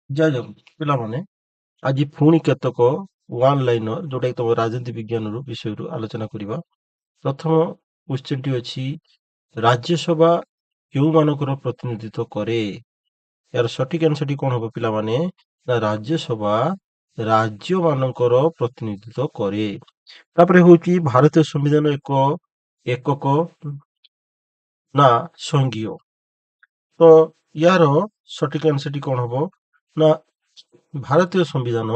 ଜୟ ଜଗନ୍ନାଥ ପିଲାମାନେ ଆଜି ପୁଣି କେତେକ ୱାନ୍ ଲାଇନର ଯୋଉଟା କି ତମ ରାଜନୀତି ବିଜ୍ଞାନରୁ ବିଷୟରୁ ଆଲୋଚନା କରିବା। ପ୍ରଥମ କ୍ୱେଶ୍ଚିନ୍‌ଟି ଅଛି ରାଜ୍ୟସଭା କେଉଁମାନଙ୍କର ପ୍ରତିନିଧିତ୍ୱ କରେ? ଏହାର ସଠିକ୍ ଆନ୍ସରଟି କଣ ହବ ପିଲାମାନେ? ନା ରାଜ୍ୟସଭା ରାଜ୍ୟମାନଙ୍କର ପ୍ରତିନିଧିତ୍ୱ କରେ। ତାପରେ ହଉଛି ଭାରତୀୟ ସମ୍ବିଧାନ ଏକ ଏକକ ନା ସଂଘୀୟ? ତ ୟାର ସଠିକ୍ ଆନ୍ସରଟି କଣ ହବ? ନା ଭାରତୀୟ ସମ୍ବିଧାନ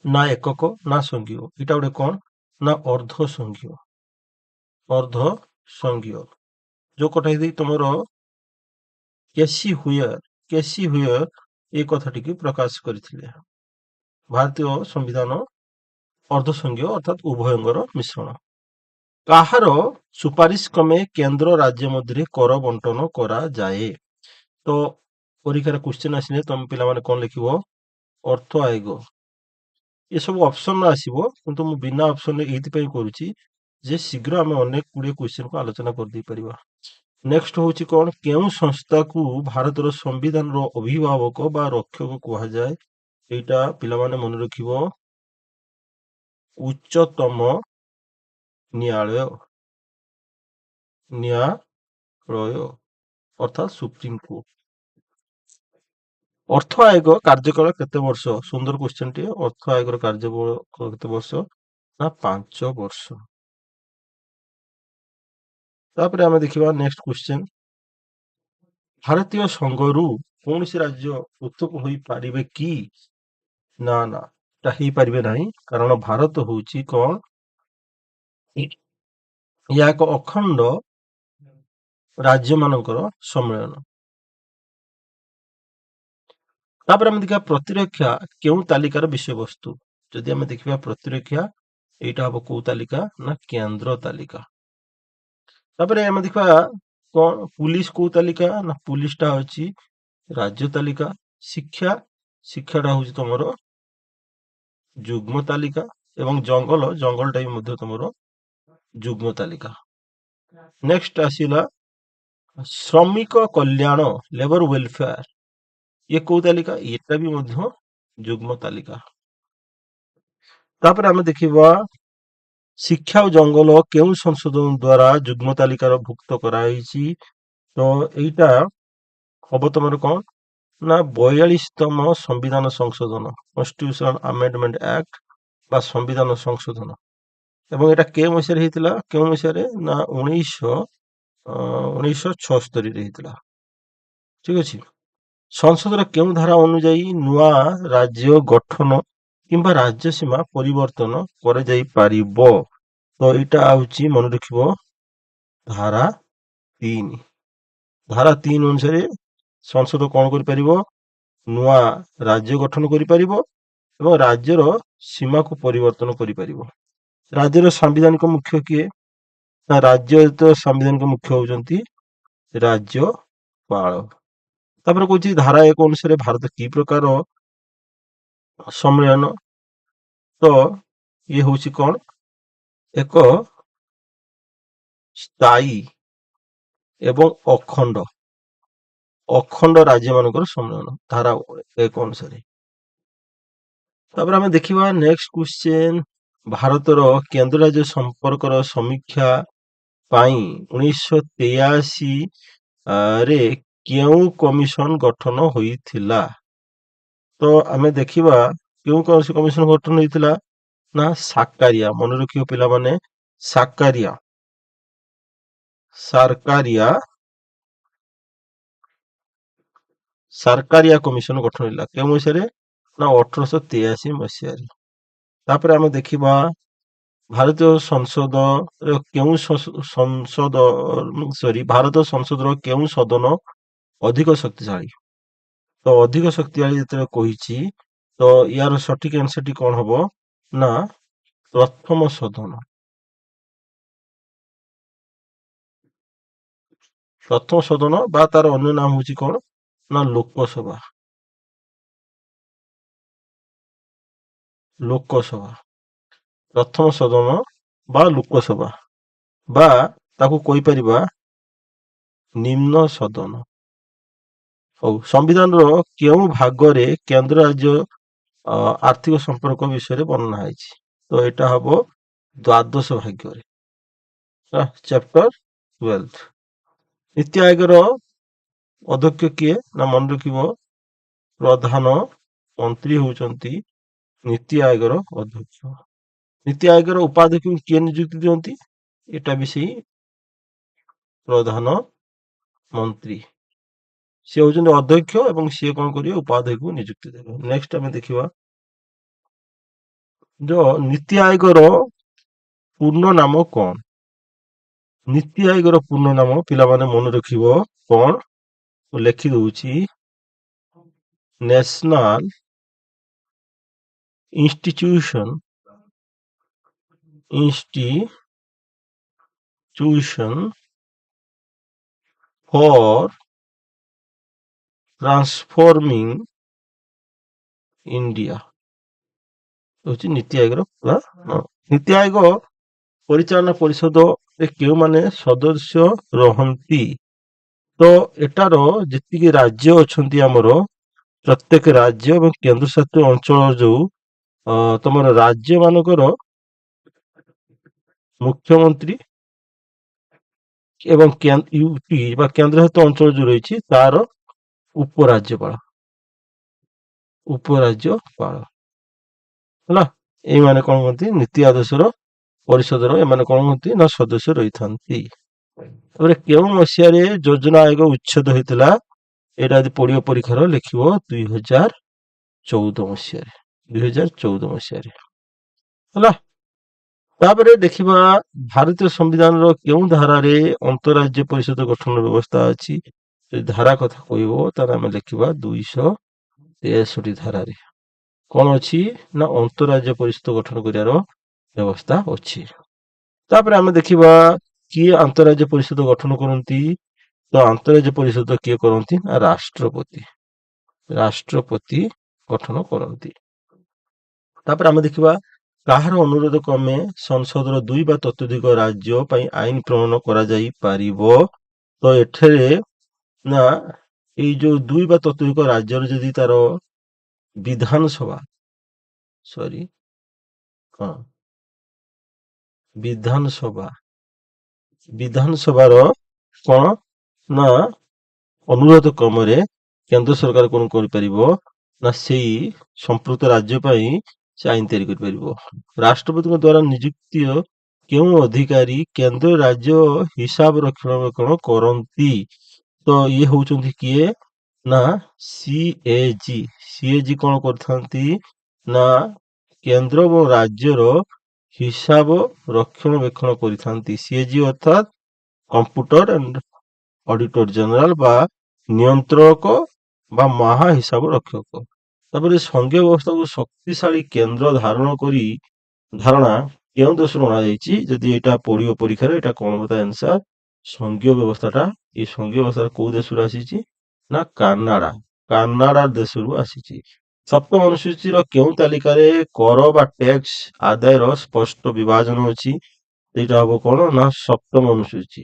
ନା ଏକକ ନା ସଂଘୀୟ। ଏଇଟା ଗୋଟେ କଣ? ନା ଅର୍ଦ୍ଧ ସଂଘୀୟ। ଅର୍ଦ୍ଧ ସଂଘୀୟ। ଯୋଉ କଥା ଦେଇ ତମର କେସି ହୁୟର ଏ କଥାଟିକୁ ପ୍ରକାଶ କରିଥିଲେ। ଭାରତୀୟ ସମ୍ବିଧାନ ଅର୍ଦ୍ଧ ସଂଘୀୟ ଅର୍ଥାତ୍ ଉଭୟଙ୍କର ମିଶ୍ରଣ। କାହାର ସୁପାରିଶ କ୍ରମେ କେନ୍ଦ୍ର ରାଜ୍ୟ ମଧ୍ୟରେ କର ବଣ୍ଟନ କରାଯାଏ? ତ ପରୀକ୍ଷାରେ କ୍ୱେଶ୍ଚିନ୍ ଆସିଲେ ତମେ ପିଲାମାନେ କଣ ଲେଖିବ? ଅର୍ଥ ଆୟୋଗ। ଏସବୁ ଅପସନରେ ଆସିବ, କିନ୍ତୁ ମୁଁ ବିନା ଅପସନରେ ଏଇଥିପାଇଁ କରୁଛି ଯେ ଶୀଘ୍ର ଆମେ ଅନେକ ଗୁଡ଼ିଏ କ୍ୱେଶ୍ଚିନ୍‌କୁ ଆଲୋଚନା କରିଦେଇ ପାରିବା। ନେକ୍ସଟ ହଉଛି କଣ? କେଉଁ ସଂସ୍ଥାକୁ ଭାରତର ସମ୍ବିଧାନର ଅଭିଭାବକ ବା ରକ୍ଷକ କୁହାଯାଏ? ଏଇଟା ପିଲାମାନେ ମନେ ରଖିବ। ଉଚ୍ଚତମ ନ୍ୟାୟାଳୟ। ନ୍ୟାୟାଳୟ ଅର୍ଥାତ୍ ସୁପ୍ରିମକୋର୍ଟ। ଅର୍ଥ ଆୟୋଗ କାର୍ଯ୍ୟକାଳ କେତେ ବର୍ଷ? ସୁନ୍ଦର କ୍ୱେଶ୍ଚିନ୍‌ଟିଏ। ଅର୍ଥ ଆୟୋଗର କାର୍ଯ୍ୟକାଳ କେତେ ବର୍ଷ? ନା 5 ବର୍ଷ। ତାପରେ ଆମେ ଦେଖିବା ନେକ୍ସଟ କ୍ୱେଶ୍ଚିନ୍। ଭାରତୀୟ ସଂଘରୁ କୌଣସି ରାଜ୍ୟ ପୃଥକ ହୋଇପାରିବେ କି? ନା ନା, ଏଟା ହେଇପାରିବେ ନାହିଁ, କାରଣ ଭାରତ ହଉଛି କଣ? ଏହା ଏକ ଅଖଣ୍ଡ ରାଜ୍ୟମାନଙ୍କର ସମ୍ମିଳନ। ତାପରେ ଆମେ ଦେଖିବା ପ୍ରତିରକ୍ଷା କେଉଁ ତାଲିକାର ବିଷୟବସ୍ତୁ? ଯଦି ଆମେ ଦେଖିବା ପ୍ରତିରକ୍ଷା, ଏଇଟା ହବ କୋଉ ତାଲିକା? ନା କେନ୍ଦ୍ର ତାଲିକା। ତାପରେ ଆମେ ଦେଖିବା କଣ ପୁଲିସ କୋଉ ତାଲିକା? ନା ପୁଲିସଟା ହଉଛି ରାଜ୍ୟ ତାଲିକା। ଶିକ୍ଷାଟା ହଉଛି ତମର ଯୁଗ୍ମ ତାଲିକା ଏବଂ ଜଙ୍ଗଲଟା ବି ମଧ୍ୟ ତମର ଯୁଗ୍ମ ତାଲିକା। ନେକ୍ସଟ ଆସିଲା ଶ୍ରମିକ କଲ୍ୟାଣ ଲେବର ୱେଲଫେୟାର, ଇଏ କୋଉ ତାଲିକା? ଏଟା ବି ମଧ୍ୟ ଯୁଗ୍ମ ତାଲିକା। ତାପରେ ଆମେ ଦେଖିବା ଶିକ୍ଷା ଓ ଜଙ୍ଗଲ କେଉଁ ସଂଶୋଧନ ଦ୍ଵାରା ଯୁଗ୍ମ ତାଲିକାର ଭୁକ୍ତ କରାଯାଇଛି? ତ ଏଇଟା ହବ ତମର କଣ? ନା 42ତମ ସମ୍ବିଧାନ ସଂଶୋଧନ, କନଷ୍ଟିଟ୍ୟୁସନାଲ ଆମେଣ୍ଡମେଣ୍ଟ ଆକ୍ଟ ବା ସମ୍ବିଧାନ ସଂଶୋଧନ। ଏବଂ ଏଟା କେଉଁ ମସିହାରେ ହେଇଥିଲା? କେଉଁ ମସିହାରେ? ନା 1976ରେ ହେଇଥିଲା। ଠିକ ଅଛି। ସଂସଦର କେଉଁ ଧାରା ଅନୁଯାୟୀ ନୂଆ ରାଜ୍ୟ ଗଠନ କିମ୍ବା ରାଜ୍ୟ ସୀମା ପରିବର୍ତ୍ତନ କରାଯାଇପାରିବ? ତ ଏଇଟା ହଉଛି ମନେ ରଖିବ ଧାରା 3। ଧାରା 3 ଅନୁସାରେ ସଂସଦ କଣ କରିପାରିବ? ନୂଆ ରାଜ୍ୟ ଗଠନ କରିପାରିବ ଏବଂ ରାଜ୍ୟର ସୀମାକୁ ପରିବର୍ତ୍ତନ କରିପାରିବ। ରାଜ୍ୟର ସାମ୍ବିଧାନିକ ମୁଖ୍ୟ କିଏ? ନା ରାଜ୍ୟର ସାମ୍ବିଧାନିକ ମୁଖ୍ୟ ହଉଛନ୍ତି ରାଜ୍ୟପାଳ। ତାପରେ କହୁଛି ଧାରା 1 ଅନୁସାରେ ଭାରତ କି ପ୍ରକାର ସମ୍ମିଳନ? ତ ଇଏ ହଉଛି କଣ? ଏକ ସ୍ଥାୟୀ ଏବଂ ଅଖଣ୍ଡ ରାଜ୍ୟମାନଙ୍କର ସମ୍ମିଳନ, ଧାରା 1 ଅନୁସାରେ। ତାପରେ ଆମେ ଦେଖିବା ନେକ୍ସଟ କ୍ୱେଶ୍ଚିନ୍। ଭାରତର କେନ୍ଦ୍ର ରାଜ୍ୟ ସମ୍ପର୍କର ସମୀକ୍ଷା ପାଇଁ 1983 ରେ କେଉଁ କମିଶନ ଗଠନ ହୋଇଥିଲା? ତ ଆମେ ଦେଖିବା କେଉଁ କମିଶନ ଗଠନ ହୋଇଥିଲା? ନା ସାକାରିଆ। ମନେ ରଖିବ ପିଲାମାନେ, ସାକାରିଆ ସାରକାରିଆ କମିଶନ ଗଠନ ହେଲା କେଉଁ ମସିହାରେ? ନା 1883 ମସିହାରେ। ତାପରେ ଆମେ ଦେଖିବା ଭାରତୀୟ ସଂସଦର କେଉଁ ଭାରତ ସଂସଦର କେଉଁ ସଦନ ଅଧିକ ଶକ୍ତିଶାଳୀ? ତ ଅଧିକ ଶକ୍ତିଶାଳୀ ଯେତେବେଳେ କହିଛି, ତ ୟାର ସଠିକ ଆନ୍ସରଟି କଣ ହବ? ନା ପ୍ରଥମ ସଦନ। ପ୍ରଥମ ସଦନ ବା ତାର ଅନ୍ୟ ନାମ ହଉଛି କଣ? ନା ଲୋକସଭା। ପ୍ରଥମ ସଦନ ବା ଲୋକସଭା, ବା ତାକୁ କହିପାରିବା ନିମ୍ନ ସଦନ। ହଉ, ସମ୍ବିଧାନର କେଉଁ ଭାଗରେ କେନ୍ଦ୍ର ରାଜ୍ୟ ଆର୍ଥିକ ସମ୍ପର୍କ ବିଷୟରେ ବର୍ଣ୍ଣନା ହେଇଛି? ତ ଏଇଟା ହବ ଦ୍ୱାଦଶ ଭାଗ୍ୟରେ, ଚାପ୍ଟର 12। ନୀତି ଆୟୋଗର ଅଧ୍ୟକ୍ଷ କିଏ? ନା ମନେ ରଖିବ, ପ୍ରଧାନ ମନ୍ତ୍ରୀ ହଉଛନ୍ତି ନୀତି ଆୟୋଗର ଅଧ୍ୟକ୍ଷ। ନୀତି ଆୟୋଗର ଉପାଧ୍ୟକ୍ଷଙ୍କୁ କିଏ ନିଯୁକ୍ତି ଦିଅନ୍ତି? ଏଟା ବି ସେଇ ପ୍ରଧାନ ମନ୍ତ୍ରୀ। ସିଏ ହଉଛନ୍ତି ଅଧ୍ୟକ୍ଷ ଏବଂ ସିଏ କଣ କରିବେ? ଉପାଧ୍ୟକ୍ଷଙ୍କୁ ନିଯୁକ୍ତି ଦେବେ। ନେକ୍ସଟ ଆମେ ଦେଖିବା, ନୀତି ଆୟୋଗର ପୂର୍ଣ୍ଣ ନାମ କଣ? ନୀତି ଆୟୋଗର ପୂର୍ଣ୍ଣ ନାମ ପିଲାମାନେ ମନେ ରଖିବ କଣ? ମୁଁ ଲେଖି ଦଉଛି, ନ୍ୟାସନାଲ ଇନଷ୍ଟିଚ୍ୟୁସନ ଫର ଟ୍ରାନ୍ସଫର୍ମିଂ ଇଣ୍ଡିଆ ହଉଛି ନୀତି ଆୟୋଗର ପୁରା ନାମ। ନୀତି ଆୟୋଗ ପରିଚାଳନା ପରିଷଦରେ କେଉଁମାନେ ସଦସ୍ୟ ରହନ୍ତି? ତ ଏଟାର ଯେତିକି ରାଜ୍ୟ ଅଛନ୍ତି ଆମର, ପ୍ରତ୍ୟେକ ରାଜ୍ୟ ଏବଂ କେନ୍ଦ୍ରଶାସିତ ଅଞ୍ଚଳ ଯୋଉ ତମର ରାଜ୍ୟ ମାନଙ୍କର ମୁଖ୍ୟମନ୍ତ୍ରୀ ଏବଂ ୟୁଟି ବା କେନ୍ଦ୍ରଶାସିତ ଅଞ୍ଚଳ ଯୋଉ ରହିଛି ତାର ଉପରାଜ୍ୟପାଳ ହେଲା। ଏଇମାନେ କଣ କୁହନ୍ତି? ନୀତି ଆଦେଶର ପରିଷଦର ଏମାନେ କଣ ହୁଅନ୍ତି? ନା ସଦସ୍ୟ ରହିଥାନ୍ତି। ତାପରେ କେଉଁ ମସିହାରେ ଯୋଜନା ଆୟୋଗ ଉଚ୍ଛେଦ ହେଇଥିଲା? ଏଇଟା ଯଦି ପଡିବ ପରୀକ୍ଷାର ଲେଖିବ 2014 ମସିହାରେ। 2014 ମସିହାରେ ହେଲା। ତାପରେ ଦେଖିବା, ଭାରତୀୟ ସମ୍ବିଧାନର କେଉଁ ଧାରାରେ ଅନ୍ତରାଜ୍ୟ ପରିଷଦ ଗଠନର ବ୍ୟବସ୍ଥା ଅଛି? ଯଦି ଧାରା କଥା କହିବ ତାହେଲେ ଆମେ ଲେଖିବା 263 ଧାରାରେ କଣ ଅଛି? ନା ଅନ୍ତରାଜ୍ୟ ପରିଷଦ ଗଠନ କରିବାର ବ୍ୟବସ୍ଥା ଅଛି। ତାପରେ ଆମେ ଦେଖିବା, କିଏ ଆନ୍ତଃରାଜ୍ୟ ପରିଷଦ ଗଠନ କରନ୍ତି? ତ ଆନ୍ତଃରାଜ୍ୟ ପରିଷଦ କିଏ କରନ୍ତି? ନା ରାଷ୍ଟ୍ରପତି ଗଠନ କରନ୍ତି। ତାପରେ ଆମେ ଦେଖିବା, କାହାର ଅନୁରୋଧ କ୍ରମେ ସଂସଦର 2 ବା ତତୋଧିକ ରାଜ୍ୟ ପାଇଁ ଆଇନ ପ୍ରଣୟନ କରାଯାଇ ପାରିବ? ତ ଏଠାରେ ନା ଏଇ ଯୋଉ 2 ବା ତତୋଧିକ ରାଜ୍ୟର ଯଦି ତାର ବିଧାନସଭା ସରି ହଁ ବିଧାନସଭାର କଣ ନା ଅନୁରୋଧ କ୍ରମରେ କେନ୍ଦ୍ର ସରକାର କଣ କରିପାରିବ? ନା ସେଇ ସମ୍ପୃକ୍ତ ରାଜ୍ୟ ପାଇଁ ସେ ଆଇନ ତିଆରି କରିପାରିବ। ରାଷ୍ଟ୍ରପତିଙ୍କ ଦ୍ଵାରା ନିଯୁକ୍ତି କେଉଁ ଅଧିକାରୀ କେନ୍ଦ୍ର ରାଜ୍ୟ ହିସାବ ରକ୍ଷଣାବେକ୍ଷଣ କରନ୍ତି? ତ ଇଏ ହଉଛନ୍ତି କିଏ? ନା ସିଏଜି। ସିଏଜି କଣ କରିଥାନ୍ତି? ନା କେନ୍ଦ୍ର ଓ ରାଜ୍ୟର ହିସାବ ରକ୍ଷଣାବେକ୍ଷଣ କରିଥାନ୍ତି। ସିଏଜି ଅର୍ଥାତ୍ କମ୍ପ୍ୟୁଟର ଆଣ୍ଡ ଅଡିଟର ଜେନେରାଲ ବା ନିୟନ୍ତ୍ରକ ବା ମହା ହିସାବ ରକ୍ଷକ। ତାପରେ ସଂଘୀୟ ବ୍ୟବସ୍ଥାକୁ ଶକ୍ତିଶାଳୀ କେନ୍ଦ୍ର ଧାରଣା କେଉଁ ଦେଶରୁ ଅଣାଯାଇଛି? ଯଦି ଏଇଟା ପଡିବ ପରୀକ୍ଷାରେ, ଏଇଟା କଣ ହବ ତା ଆନ୍ସର? ସଂଘୀୟ ବ୍ୟବସ୍ଥାଟା, ଏଇ ସଂଘୀୟ ବ୍ୟବସ୍ଥା କୋଉ ଦେଶରୁ ଆସିଛି? ନା କାନାଡା ଦେଶରୁ ଆସିଛି। ସପ୍ତମ ଅନୁସୂଚୀର କେଉଁ ତାଲିକାରେ କର ବା ଟ୍ୟାକ୍ସ ଆଦାୟର ସ୍ପଷ୍ଟ ବିଭାଜନ ଅଛି? ଏଇଟା ହବ କଣ? ନା ସପ୍ତମ ଅନୁସୂଚୀ।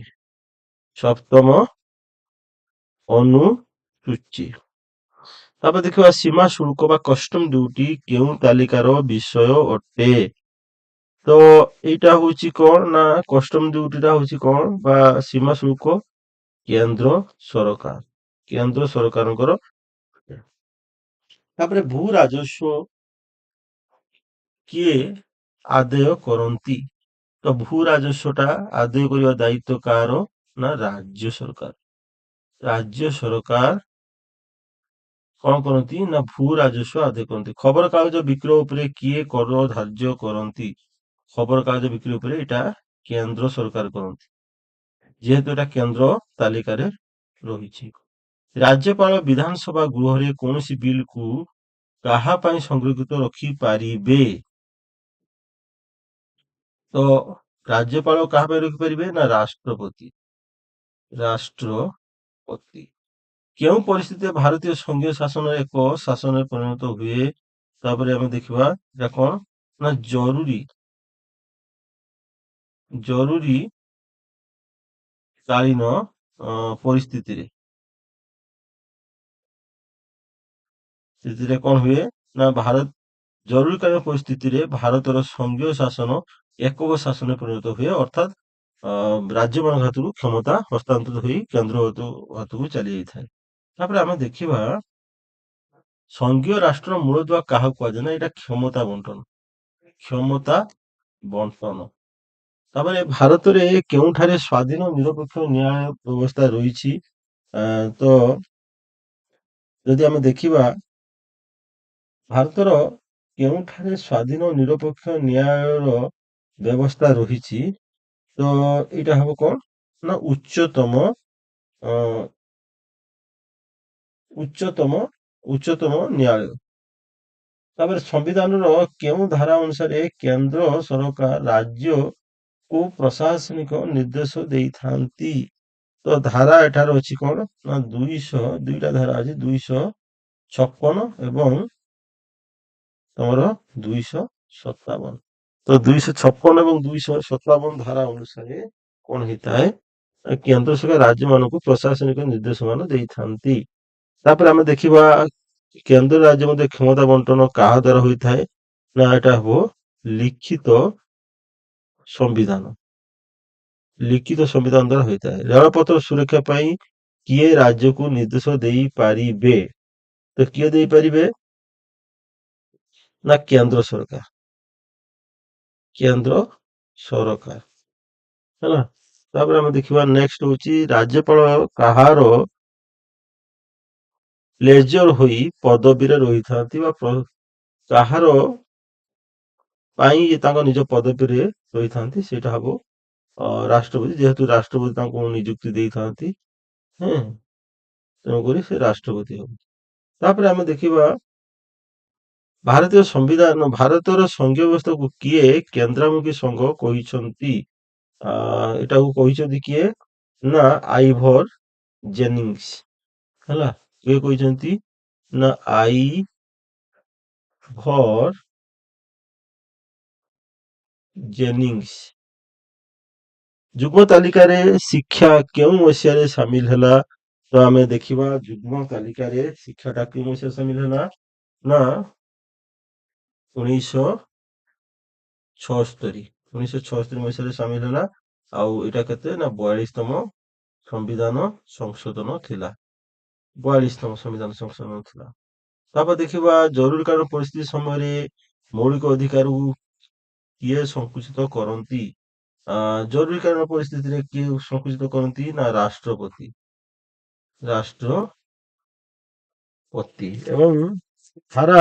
ତାପରେ ଦେଖିବା, ସୀମା ଶୁଳ୍କ ବା କଷ୍ଟମ ଡ୍ୟୁଟି କେଉଁ ତାଲିକାର ବିଷୟ ଅଟେ? ତ ଏଇଟା ହଉଛି କଣ? ନା କଷ୍ଟମ ଡ୍ୟୁଟିଟା ହଉଛି କଣ? ବା ସୀମା ଶୁଳ୍କ କେନ୍ଦ୍ର ସରକାରଙ୍କର। ତାପରେ ଭୂ ରାଜସ୍ୱ କିଏ ଆଦାୟ କରନ୍ତି? ତ ଭୂ ରାଜସ୍ୱଟା ଆଦାୟ କରିବା ଦାୟିତ୍ୱ କାହାର? ନା ରାଜ୍ୟ ସରକାର। ରାଜ୍ୟ ସରକାର କଣ କରନ୍ତି? ନା ଭୂ ରାଜସ୍ୱ ଆଦାୟ କରନ୍ତି। ଖବରକାଗଜ ବିକ୍ରୟ ଉପରେ କିଏ କର ଧାର୍ଯ୍ୟ କରନ୍ତି? ଖବରକାଗଜ ବିକ୍ରି ଉପରେ ଏଇଟା କେନ୍ଦ୍ର ସରକାର କରନ୍ତି, ଯେହେତୁ ଏଟା କେନ୍ଦ୍ର ତାଲିକାରେ ରହିଛି। ରାଜ୍ୟପାଳ ବିଧାନସଭା ଗୃହରେ କୌଣସି ବିଲକୁ କାହା ପାଇଁ ସଂରକ୍ଷିତ ରଖିପାରିବେ? ତ ରାଜ୍ୟପାଳ କାହା ପାଇଁ ରଖିପାରିବେ? ନା ରାଷ୍ଟ୍ରପତି। କେଉଁ ପରିସ୍ଥିତିରେ ଭାରତୀୟ ସଂଘୀୟ ଶାସନ ଏକ ଶାସନରେ ପରିଣତ ହୁଏ? ତାପରେ ଆମେ ଦେଖିବା, ଏଟା କଣ? ନା ଜରୁରୀ କାଳୀନ ପରିସ୍ଥିତିରେ ସେଥିରେ କଣ ହୁଏ ନା ଜରୁରୀକାଳୀନ ପରିସ୍ଥିତିରେ ଭାରତର ସଂଘୀୟ ଶାସନ ଏକକ ଶାସନରେ ପରିଣତ ହୁଏ, ଅର୍ଥାତ୍ ରାଜ୍ୟମାନଙ୍କ ହାତରୁ କ୍ଷମତା ହସ୍ତାନ୍ତରିତ ହୋଇ କେନ୍ଦ୍ର ହାତକୁ ଚାଲି ଯାଇଥାଏ। ତାପରେ ଆମେ ଦେଖିବା ସଂଘୀୟ ରାଷ୍ଟ୍ର ମୂଳଦୁଆ କାହାକୁ କୁହାଯାଏ ନା ଏଇଟା କ୍ଷମତା ବଣ୍ଟନ। କ୍ଷମତା ବଣ୍ଟନ। ତାପରେ ଭାରତରେ କେଉଁଠାରେ ସ୍ୱାଧୀନ ନିରପେକ୍ଷ ନ୍ୟାୟ ବ୍ୟବସ୍ଥା ରହିଛି? ତ ଯଦି ଆମେ ଦେଖିବା ଭାରତର କେଉଁଠାରେ ସ୍ୱାଧୀନ ନିରପେକ୍ଷ ନ୍ୟାୟର ବ୍ୟବସ୍ଥା ରହିଛି, ତ ଏଇଟା ହବ କଣ ନା ଅ, ଉଚ୍ଚତମ ନ୍ୟାୟାଳୟ। ତାପରେ ସମ୍ବିଧାନର କେଉଁ ଧାରା ଅନୁସାରେ କେନ୍ଦ୍ର ସରକାର ରାଜ୍ୟକୁ ପ୍ରଶାସନିକ ନିର୍ଦ୍ଦେଶ ଦେଇଥାନ୍ତି? ତ ଧାରା ଏଠାରେ ଅଛି କଣ ନା 202ଟା ଧାରା ଅଛି, 256 ଏବଂ ତମର 257। ତ 256 ଏବଂ 257 ଧାରା ଅନୁସାରେ କଣ ହେଇଥାଏ, କେନ୍ଦ୍ର ସରକାର ରାଜ୍ୟମାନଙ୍କୁ ପ୍ରଶାସନିକ ନିର୍ଦ୍ଦେଶ ମାନ ଦେଇଥାନ୍ତି। ତାପରେ ଆମେ ଦେଖିବା କେନ୍ଦ୍ର ରାଜ୍ୟ ମଧ୍ୟରେ କ୍ଷମତା ବଣ୍ଟନ କାହା ଦ୍ୱାରା ହୋଇଥାଏ, ନା ଏଟା ହବ ଲିଖିତ ସମ୍ବିଧାନ। ଲିଖିତ ସମ୍ବିଧାନ ଦ୍ୱାରା ହୋଇଥାଏ। ରେଳପଥ ସୁରକ୍ଷା ପାଇଁ କିଏ ରାଜ୍ୟକୁ ନିର୍ଦ୍ଦେଶ ଦେଇପାରିବେ? ତ କିଏ ଦେଇପାରିବେ ନା କେନ୍ଦ୍ର ସରକାର। କେନ୍ଦ୍ର ସରକାର ହେଲା। ତାପରେ ଆମେ ଦେଖିବା ନେକ୍ସଟ ହଉଛି ରାଜ୍ୟପାଳ କାହାର ପ୍ଲେଜର ହୋଇ ପଦବୀରେ ରହିଥାନ୍ତି ବା କାହାର ପାଇଁ ତାଙ୍କ ନିଜ ପଦବୀରେ ରହିଥାନ୍ତି, ସେଇଟା ହବ ରାଷ୍ଟ୍ରପତି। ଯେହେତୁ ରାଷ୍ଟ୍ରପତି ତାଙ୍କୁ ନିଯୁକ୍ତି ଦେଇଥାନ୍ତି, ତେଣୁକରି ସେ ରାଷ୍ଟ୍ରପତି ହବ। ତାପରେ ଆମେ ଦେଖିବା ଭାରତର ସଂଘୀୟ ବ୍ୟବସ୍ଥାକୁ କିଏ କେନ୍ଦ୍ରାମୁଖୀ ସଂଘ କହିଛନ୍ତି? ଏଟାକୁ କହିଛନ୍ତି କିଏ ନା ଆଇଭର ଜେନିଙ୍ଗସ ହେଲା। କିଏ କହିଛନ୍ତି ନା ଆଇଭର ଜେନିଙ୍ଗସ। ଯୁଗ୍ମ ତାଲିକାରେ ଶିକ୍ଷା କେଉଁ ମସିହାରେ ସାମିଲ ହେଲା? ତ ଆମେ ଦେଖିବା ଯୁଗ୍ମ ତାଲିକାରେ ଶିକ୍ଷାଟା କେଉଁ ମସିହାରେ ସାମିଲ ହେଲା ନା 1976 ମସିହାରେ ସାମିଲ ହେଲା। ଆଉ ଏଇଟା କେତେ ନା 42ତମ ସମ୍ବିଧାନ ସଂଶୋଧନ ଥିଲା। 42ତମ ସମ୍ବିଧାନ ସଂଶୋଧନ ଥିଲା। ତାପରେ ଦେଖିବା ଜରୁରୀକାଳୀନ ପରିସ୍ଥିତି ସମୟରେ ମୌଳିକ ଅଧିକାରକୁ କିଏ ସଂକୁଚିତ କରନ୍ତି? ଜରୁରୀକାଳୀନ ପରିସ୍ଥିତିରେ କିଏ ସଂକୁଚିତ କରନ୍ତି ନା ରାଷ୍ଟ୍ରପତି। ଏବଂ ଧାରା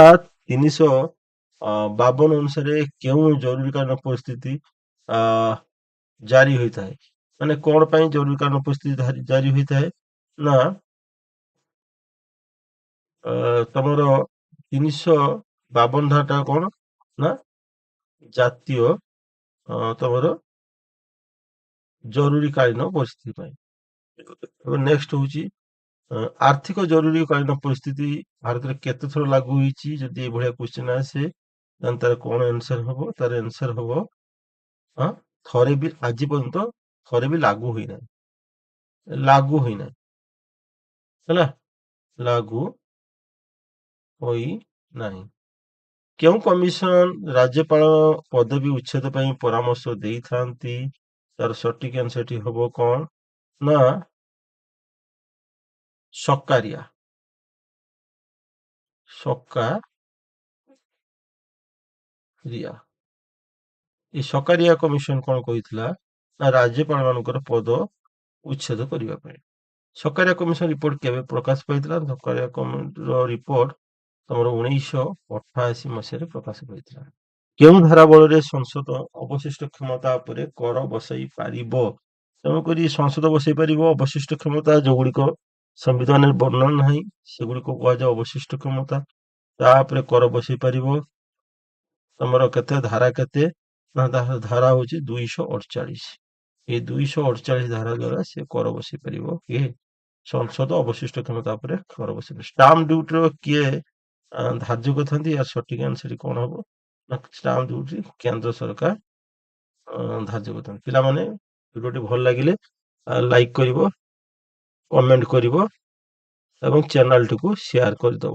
352 ଅନୁସାରେ କେଉଁ ଜରୁରୀକାଳୀନ ପରିସ୍ଥିତି ଜାରି ହୋଇଥାଏ? ମାନେ କଣ ପାଇଁ ଜରୁରୀକାଳୀନ ପରିସ୍ଥିତି ଜାରି ହୋଇଥାଏ ନା ତମର 352 ଧାରାଟା କଣ ନା ଜାତୀୟ ତମର ଜରୁରୀକାଳୀନ ପରିସ୍ଥିତି ପାଇଁ। ନେକ୍ସଟ ହଉଛି ଆର୍ଥିକ ଜରୁରୀକାଳୀନ ପରିସ୍ଥିତି ଭାରତରେ କେତେ ଥର ଲାଗୁ ହୋଇଛି? ଯଦି ଏଭଳିଆ କ୍ୱେଶ୍ଚିନ୍ ଆସେ ତାହେଲେ ତାର କଣ ଆନ୍ସର ହବ? ତାର ଆନ୍ସର ହବ ଥରେ ବି, ଆଜି ପର୍ଯ୍ୟନ୍ତ ଥରେ ବି ଲାଗୁ ହୋଇନାହିଁ। ହେଲା, ଲାଗୁ ହୋଇନାହିଁ। କେଉଁ କମିଶନ ରାଜ୍ୟପାଳ ପଦବୀ ଉଚ୍ଛେଦ ପାଇଁ ପରାମର୍ଶ ଦେଇଥାନ୍ତି? ତାର ସଠିକ ଆନ୍ସରଟି ହବ କଣ ନା ସକାରିଆ। এই ସକାରିଆ କମିଶନ କଣ କହିଥିଲା ନା ରାଜ୍ୟପାଳ ମାନଙ୍କର ପଦ ଉଚ୍ଛେଦ କରିବା ପାଇଁ। ସକାରିଆ କମିଶନ ରିପୋର୍ଟ କେବେ ପ୍ରକାଶ ପାଇଥିଲା? ସକାରିଆ କମିଶନର ରିପୋର୍ଟ ତମର 1988 ମସିହାରେ ପ୍ରକାଶ ପାଇଥିଲା। କେଉଁ ଧାରା ବଳରେ ସଂସଦ ଅବଶିଷ୍ଟ କ୍ଷମତା ଉପରେ କର ବସାଇ ପାରିବ? ତେଣୁକରି ସଂସଦ ବସାଇ ପାରିବ ଅବଶିଷ୍ଟ କ୍ଷମତା ଯୋଉଗୁଡିକ ସମ୍ବିଧାନରେ ବର୍ଣ୍ଣନା ନାହିଁ, ସେଗୁଡିକ କୁହାଯାଏ ଅବଶିଷ୍ଟ କ୍ଷମତା। ତାପରେ କର ବସାଇ ପାରିବ। ତମର କେତେ ଧାରା କେତେ ନା ଧାରା ହଉଛି 248। এই 248 ଧାରା ଦ୍ୱାରା ସେ କର ବସାଇ ପାରିବ କିଏ? ସଂସଦ ଅବଶିଷ୍ଟ କ୍ଷମତା ଉପରେ କର ବସାଇ ପାରିବ। ଷ୍ଟାମ୍ପ ଡ୍ୟୁଟିର କିଏ ଧାର୍ଯ୍ୟ କରିଥାନ୍ତି? ୟାର ସଠିକ ଆନ୍ସର କଣ ହବ ନା ଷ୍ଟାମ୍ପ ଡ୍ୟୁଟି କେନ୍ଦ୍ର ସରକାର ଧାର୍ଯ୍ୟ କରିଥାନ୍ତି। ପିଲାମାନେ ଭିଡିଓଟି ଭଲ ଲାଗିଲେ ଲାଇକ୍ କରିବ, କମେଣ୍ଟ କରିବ ଏବଂ ଚ୍ୟାନେଲଟିକୁ ସେୟାର କରିଦବ।